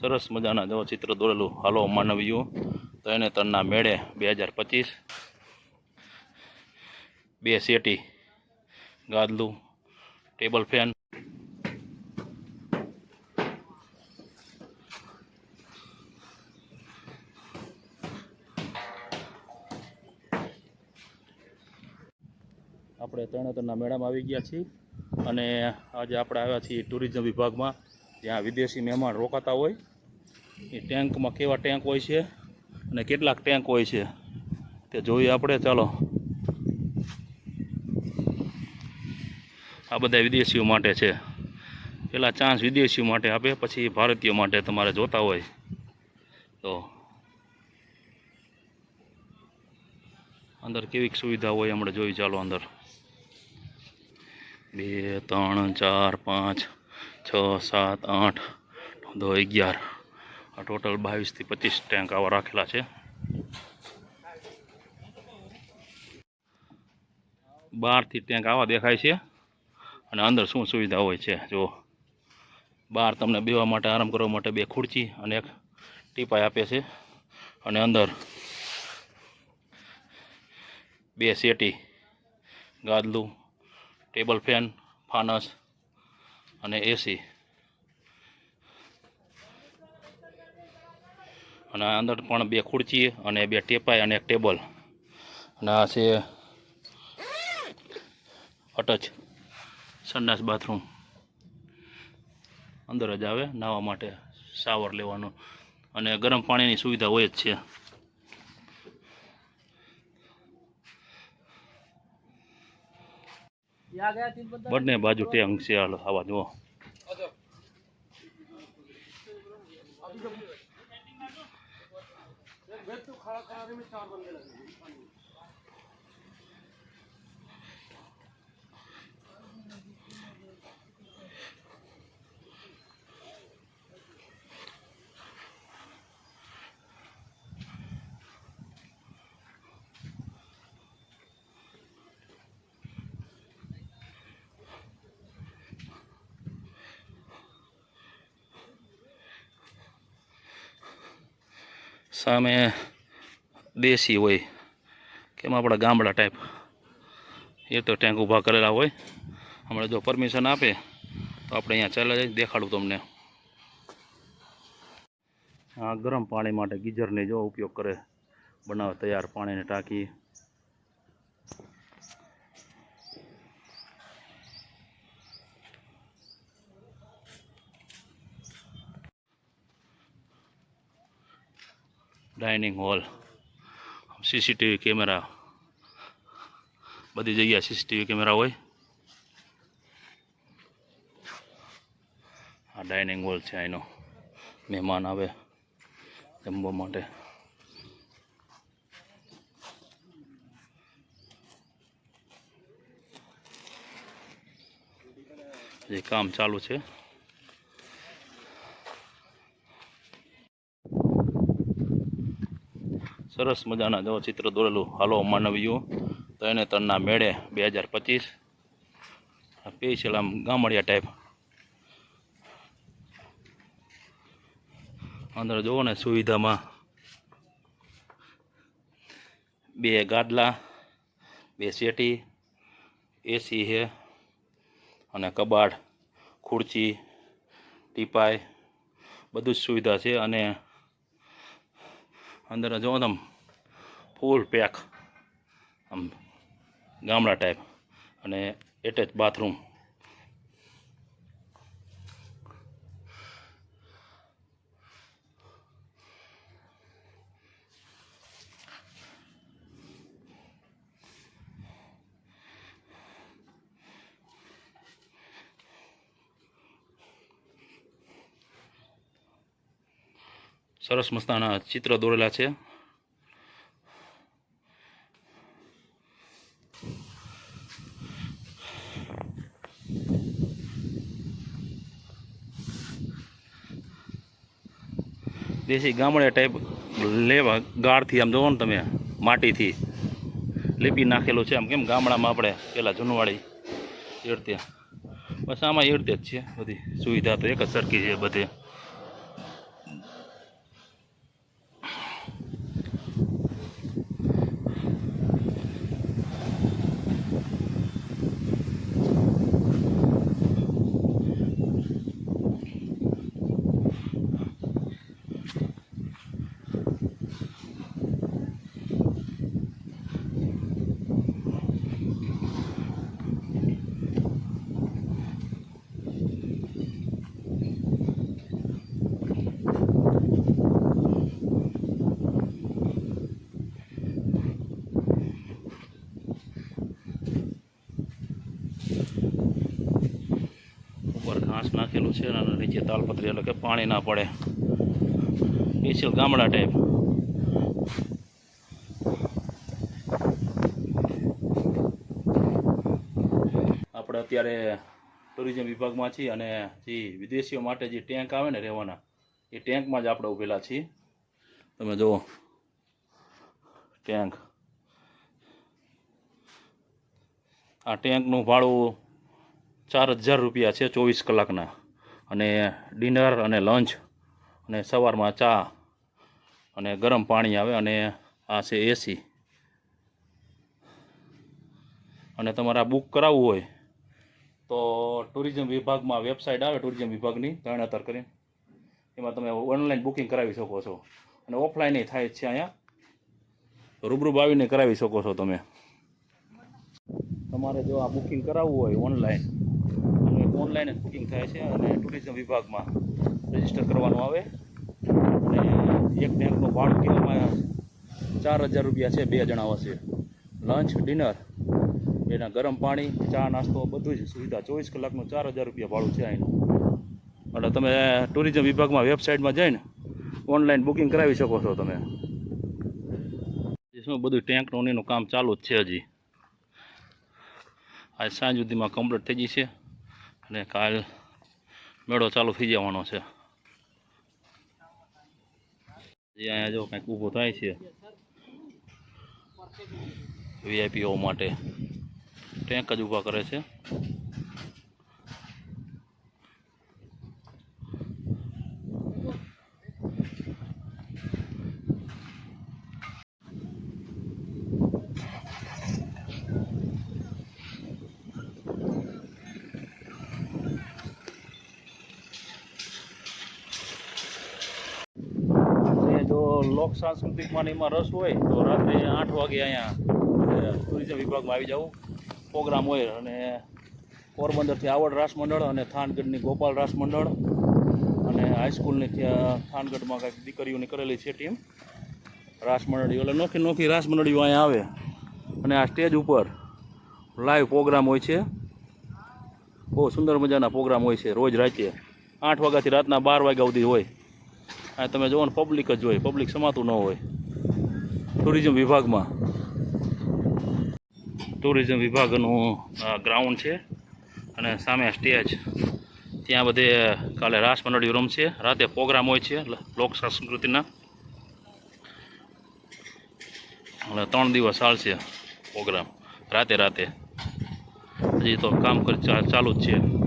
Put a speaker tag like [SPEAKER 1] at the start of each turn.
[SPEAKER 1] સરસ મજાના જો ચિત્ર દોરેલું હાલો માનવીઓ તો એને તરના મેળે 2025 2 સેટી ગાદલું ટેબલ ફેન આપણે તરણેતરના મેળામાં આવી ગયા છીએ અને આજે આપણે આવ્યા છીએ ટુરિઝમ વિભાગમાં જ્યાં વિદેશી મહેમાન રોકાતા હોય એ ટેન્કમાં કેવા ટેન્ક હોય છે અને કેટલાક ટેન્ક હોય છે તે જોઈએ આપણે ચાલો આ બધા વિદેશીઓ માટે છે પહેલાં ચાન્સ વિદેશીઓ માટે આપે પછી ભારતીયો માટે તમારે જોતા હોય તો અંદર કેવી સુવિધા હોય આપણે જોઈ ચાલો અંદર 2 3 4 5 6 7 8 9 11 આ ટોટલ 22 થી 25 ટેન્ક આવા રાખેલા છે બહારથી ટેન્ક આવા દેખાય છે અને અંદર શું સુવિધા હોય છે જો બહાર તમને બેવા માટે આરામ કરવા માટે 2 ખુરચી અને એક ટીપાઈ આપે છે અને અંદર 2 સેટી ગાદલું ટેબલ ફેન ફાનસ અને એસી અને અંદર પણ 2 ખુરચી અને 2 ટેપાઈ અને એક ટેબલ અને આ છે અટચ સંડાસ બાથરૂમ અંદર જ આવે નાહવા માટે શાવર લેવાનો અને ગરમ પાણીની સુવિધા હોય જ છે બંને બાજુ ટેન્ક છે આવા જુઓ સામે દેશી હોય કેમ આપણા ગામડા ટાઈપ એ તો ટેન્ક ઊભા કરેલા હોય હમણાં જો પરમિશન આપે તો આપણે અહીંયા ચાલ્યા જઈએ દેખાડું તમને આ ગરમ પાણી માટે ગીઝરને જો ઉપયોગ કરે બનાવે તૈયાર પાણીની ટાંકી डाइनिंग हॉल सीसीटीवी कैमरा बधी जगह सीसीटीवी कैमरा होय आ डाइनिंग हॉल है आनो मेहमान आवे जमवा माटे ये काम चालू है सरस मजाना जो चित्र दौरेलू हालो मानवीओ तो એને તરના મેળે 2025 સ્પેશિયલ આમ ગામડિયા ટાઈપ અંદર જોવો ને સુવિધામાં 2 ગાદલા 2 સેટી એસી છે અને કબાડ ખુરચી ટીપાઈ બધું જ સુવિધા છે અને अंदर जो तम फूल पैक आम गामड़ा टाइप अने एटेच बाथरूम सरस मस्ताना चित्र दौरेला है देशी गामड़े टाइप लेवा गाड़ थी आम जो तमे माटी थी लीपी नाखेलू है आम केम गामड़ा में अपने पेला जूनवाड़ी ए रीते बस आम ए रीते ज छे बधी सुविधा तो एक ज सरखी है बधे નાખેલું છે અને નીચે તાલપત્રી એટલે કે પાણી ના પડે. સ્પેશિયલ ગામડા ટાઈપ. આપણે અત્યારે ટુરિઝમ વિભાગમાં છીએ અને જે વિદેશીઓ માટે જે ટેન્ક આવે ને રહેવાના એ ટેન્કમાં જ આપણે ઊભેલા છીએ. તમે જુઓ ટેન્ક. આ ટેન્કનું ભાડું 4000 રૂપિયા છે 24 કલાકના. અને ડિનર અને લંચ અને સવારમાં ચા અને ગરમ પાણી આવે અને આ છે એસી. અને તમારે આ બુક કરાવવું હોય તો ટુરિઝમ વિભાગમાં વેબસાઇટ આવે ટુરિઝમ વિભાગની તરણેતર કરીને એમાં તમે ઓનલાઈન બુકિંગ કરાવી શકો છો. અને ઓફલાઈન થાય છે. અહીંયા રૂબરૂ આવીને કરાવી શકો છો તમે. તમારે જો આ બુકિંગ કરાવવું હોય ઓનલાઈન અને ઓનલાઈન જ બુકિંગ થાય છે અને ટુરિઝમ વિભાગમાં રજીસ્ટર કરવાનું આવે. અને એક ટેન્કનું ભાડું કિલોમાં 4000 રૂપિયા છે. 2 જણા હશે. લંચ ડિનર એના ગરમ પાણી ચા નાસ્તો બધું જ સુવિધા 24 કલાકનું 4000 રૂપિયા ભાડું છે અહીંનું. એટલે તમે ટુરિઝમ વિભાગમાં વેબસાઇટમાં જઈને ઓનલાઈન બુકિંગ કરાવી શકો છો તમે. શું બધું ટેન્કનું એનું કામ ચાલુ જ છે હજી. આજ સાંજ સુધીમાં કમ્પ્લીટ થઈ જશે અને કાલ મેળો ચાલુ થઈ જવાનો છે. અહીંયા જો કંઈક ઊભો થાય છે વીઆઈપીઓ માટે. ટેન્ક જ ઊભા કરે છે. જો લોક સાંસ્કૃતિકમાં એમાં રસ હોય તો રાત્રે 8 વાગે અહીંયા ટુરિઝમ વિભાગમાં આવી જવું. પ્રોગ્રામ હોય અને પોરબંદરથી આવડ રાસ મંડળ અને થાનગઢની ગોપાલ રાસ મંડળ અને હાઈસ્કૂલની ત્યાં થાનગઢમાં કંઈક દીકરીઓની કરેલી છે ટીમ રાસ મંડળીઓ. એટલે નોખી નોખી રાસ મંડળીઓ અહીંયા આવે અને આ સ્ટેજ ઉપર લાઈવ પ્રોગ્રામ હોય છે. બહુ સુંદર મજાના પ્રોગ્રામ હોય છે. રોજ રાતે 8 વાગ્યાથી રાતના 12 વાગ્યા સુધી હોય. આ તમે જુઓ ને પબ્લિક જ હોય. પબ્લિક સમાતું ન હોય. ટુરિઝમ વિભાગમાં ટુરિઝમ વિભાગનું ગ્રાઉન્ડ છે અને સામે સ્ટેજ. ત્યાં બધે કાલે રાસ મંડળીઓ રમશે. રાતે પ્રોગ્રામ હોય છે લોક સંસ્કૃતિના. એટલે 3 દિવસ ચાલશે પ્રોગ્રામ રાતે રાતે. હજી તો કામ ચાલુ જ છે.